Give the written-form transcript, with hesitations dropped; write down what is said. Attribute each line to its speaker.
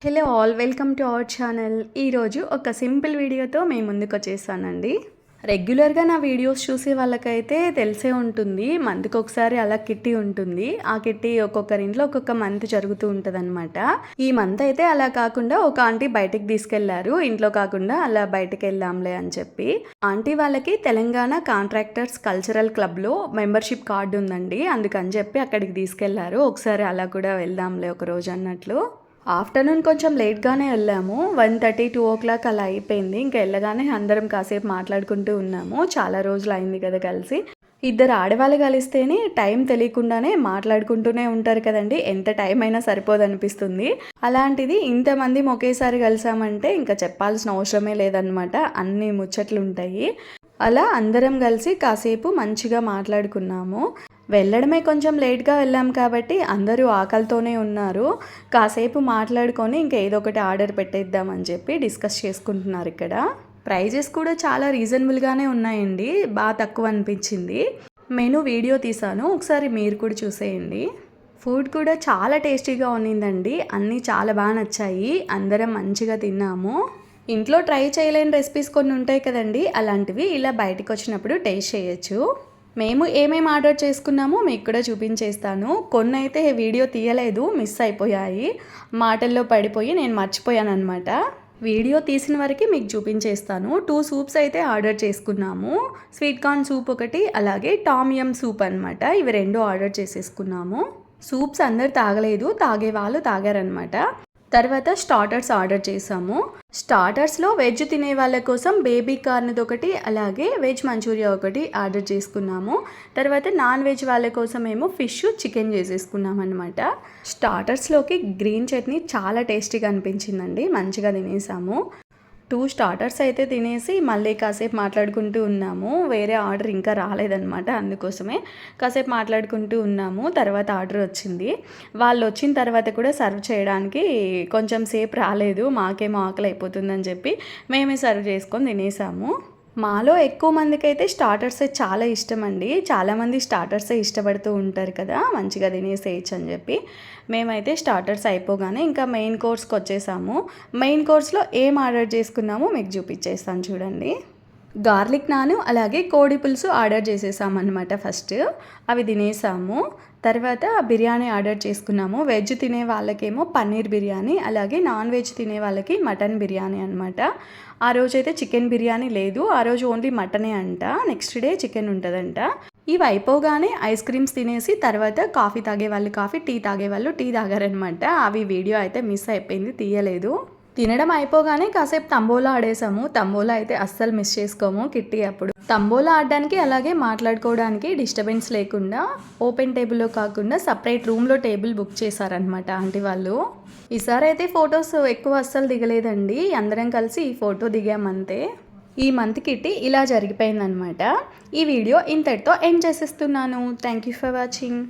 Speaker 1: Hello all, welcome to our channel. ఈరోజు ఒక simple వీడియోతో మేము ముందుకు వచ్చేసానండి. రెగ్యులర్గా నా వీడియోస్ చూసే వాళ్ళకైతే తెలిసే ఉంటుంది, మంత్కి ఒకసారి అలా కిట్టి ఉంటుంది. ఆ కిట్టి ఒక్కొక్కరి ఇంట్లో ఒక్కొక్క మంత్ జరుగుతూ ఉంటుంది అనమాట. ఈ మంత్ అయితే అలా కాకుండా ఒక ఆంటీ బయటికి తీసుకెళ్లారు, ఇంట్లో కాకుండా అలా బయటకు వెళ్దాంలే అని చెప్పి. ఆంటీ వాళ్ళకి తెలంగాణ కాంట్రాక్టర్స్ కల్చరల్ క్లబ్లో మెంబర్షిప్ కార్డు ఉందండి, అందుకని చెప్పి అక్కడికి తీసుకెళ్లారు. ఒకసారి అలా కూడా వెళ్దాంలే ఒక రోజు అన్నట్లు. ఆఫ్టర్నూన్ కొంచెం లేట్గానే వెళ్ళాము, 1:30 2 o'clock అలా అయిపోయింది. ఇంకా వెళ్ళగానే అందరం కాసేపు మాట్లాడుకుంటూ ఉన్నాము. చాలా రోజులు అయింది కదా కలిసి. ఇద్దరు ఆడవాళ్ళు కలిస్తేనే టైం తెలియకుండానే మాట్లాడుకుంటూనే ఉంటారు కదండి, ఎంత టైం అయినా సరిపోదు అనిపిస్తుంది. అలాంటిది ఇంతమంది ఒకేసారి కలిసామంటే ఇంకా చెప్పాల్సిన అవసరమే లేదనమాట, అన్ని ముచ్చట్లు ఉంటాయి. అలా అందరం కలిసి కాసేపు మంచిగా మాట్లాడుకున్నాము. వెళ్ళడమే కొంచెం లేట్గా వెళ్ళాం కాబట్టి అందరూ ఆకలితోనే ఉన్నారు. కాసేపు మాట్లాడుకొని ఇంకా ఏదో ఒకటి ఆర్డర్ పెట్టేద్దామని చెప్పి డిస్కస్ చేసుకుంటున్నారు. ఇక్కడ ప్రైజెస్ కూడా చాలా రీజనబుల్గానే ఉన్నాయండి, బాగా తక్కువ అనిపించింది. మెనూ వీడియో తీసాను, ఒకసారి మీరు కూడా చూసేయండి. ఫుడ్ కూడా చాలా టేస్టీగా ఉన్నిందండి, అన్నీ చాలా బాగా నచ్చాయి. అందరం మంచిగా తిన్నాము. ఇంట్లో ట్రై చేయలేని రెసిపీస్ కొన్ని ఉంటాయి కదండి, అలాంటివి ఇలా బయటకు వచ్చినప్పుడు టేస్ట్ చేయొచ్చు. మేము ఏమేమి ఆర్డర్ చేసుకున్నామో మీకు కూడా చూపించేస్తాను. కొన్ని అయితే వీడియో తీయలేదు, మిస్ అయిపోయాయి, మాటల్లో పడిపోయి నేను మర్చిపోయాను అనమాట. వీడియో తీసిన వరకు మీకు చూపించేస్తాను. 2 సూప్స్ అయితే ఆర్డర్ చేసుకున్నాము, స్వీట్ కార్న్ సూప్ ఒకటి, అలాగే టామ్ సూప్ అనమాట. ఇవి 2 ఆర్డర్ చేసేసుకున్నాము. సూప్స్ అందరు తాగలేదు, తాగే వాళ్ళు తాగారనమాట. తర్వాత స్టార్టర్స్ ఆర్డర్ చేసాము. స్టార్టర్స్లో వెజ్ తినే వాళ్ళ కోసం బేబీ కార్న్ది ఒకటి, అలాగే వెజ్ మంచూరియా ఒకటి ఆర్డర్ చేసుకున్నాము. తర్వాత నాన్ వెజ్ వాళ్ళ కోసం ఏమో ఫిష్ చికెన్ చేసేసుకున్నాం అనమాట. స్టార్టర్స్లోకి గ్రీన్ చట్నీ చాలా టేస్టీగా అనిపించిందండి, మంచిగా తినేసాము. 2 స్టార్టర్స్ అయితే తినేసి మళ్ళీ కాసేపు మాట్లాడుకుంటూ ఉన్నాము. వేరే ఆర్డర్ ఇంకా రాలేదన్నమాట, అందుకోసమే కాసేపు మాట్లాడుకుంటూ ఉన్నాము. తర్వాత ఆర్డర్ వచ్చింది. వాళ్ళు వచ్చిన తర్వాత కూడా సర్వ్ చేయడానికి కొంచెం సేపు రాలేదు, మాకేమో ఆకలి అయిపోతుందని చెప్పి మేమే సర్వ్ చేసుకొని తినేసాము. మాలో ఎక్కువ మందికి అయితే స్టార్టర్సే చాలా ఇష్టం అండి, చాలామంది స్టార్టర్సే ఇష్టపడుతూ ఉంటారు కదా, మంచిగా తినేసేయచ్చు అని చెప్పి. మేమైతే స్టార్టర్స్ అయిపోగానే ఇంకా మెయిన్ కోర్స్కి వచ్చేసాము. మెయిన్ కోర్స్లో ఏం ఆర్డర్ చేసుకున్నామో మీకు చూపించేస్తాను చూడండి. గార్లిక్ నాన్ అలాగే కోడి పులుసు ఆర్డర్ చేసేసామన్నమాట. ఫస్ట్ అవి తినేసాము. తర్వాత బిర్యానీ ఆర్డర్ చేసుకున్నాము. వెజ్ తినే వాళ్ళకేమో పన్నీర్ బిర్యానీ, అలాగే నాన్ వెజ్ తినే వాళ్ళకి మటన్ బిర్యానీ అనమాట. ఆ రోజైతే చికెన్ బిర్యానీ లేదు, ఆ రోజు ఓన్లీ మటనే అంట. నెక్స్ట్ డే చికెన్ ఉంటుందంట. ఇవి అయిపోగానే ఐస్ క్రీమ్స్ తినేసి తర్వాత కాఫీ తాగే వాళ్ళు కాఫీ, టీ తాగే వాళ్ళు టీ తాగారనమాట. అవి వీడియో అయితే మిస్ అయిపోయింది, తీయలేదు. తినడం అయిపోగానే కాసేపు తంబోలా ఆడేసాము. తంబోలా అయితే అస్సలు మిస్ చేసుకోము కిట్టి అప్పుడు. తంబోలా ఆడడానికి అలాగే మాట్లాడుకోవడానికి డిస్టర్బెన్స్ లేకుండా ఓపెన్ టేబుల్లో కాకుండా సపరేట్ రూమ్లో టేబుల్ బుక్ చేశారనమాట ఆంటీ వాళ్ళు. ఈసారి అయితే ఫొటోస్ ఎక్కువ అస్సలు దిగలేదండి, అందరం కలిసి ఈ ఫోటో దిగామంతే. ఈ మంత్ కిట్టి ఇలా జరిగిపోయిందనమాట. ఈ వీడియో ఇంతటితో ఎండ్ చేసేస్తున్నాను. Thank you for watching.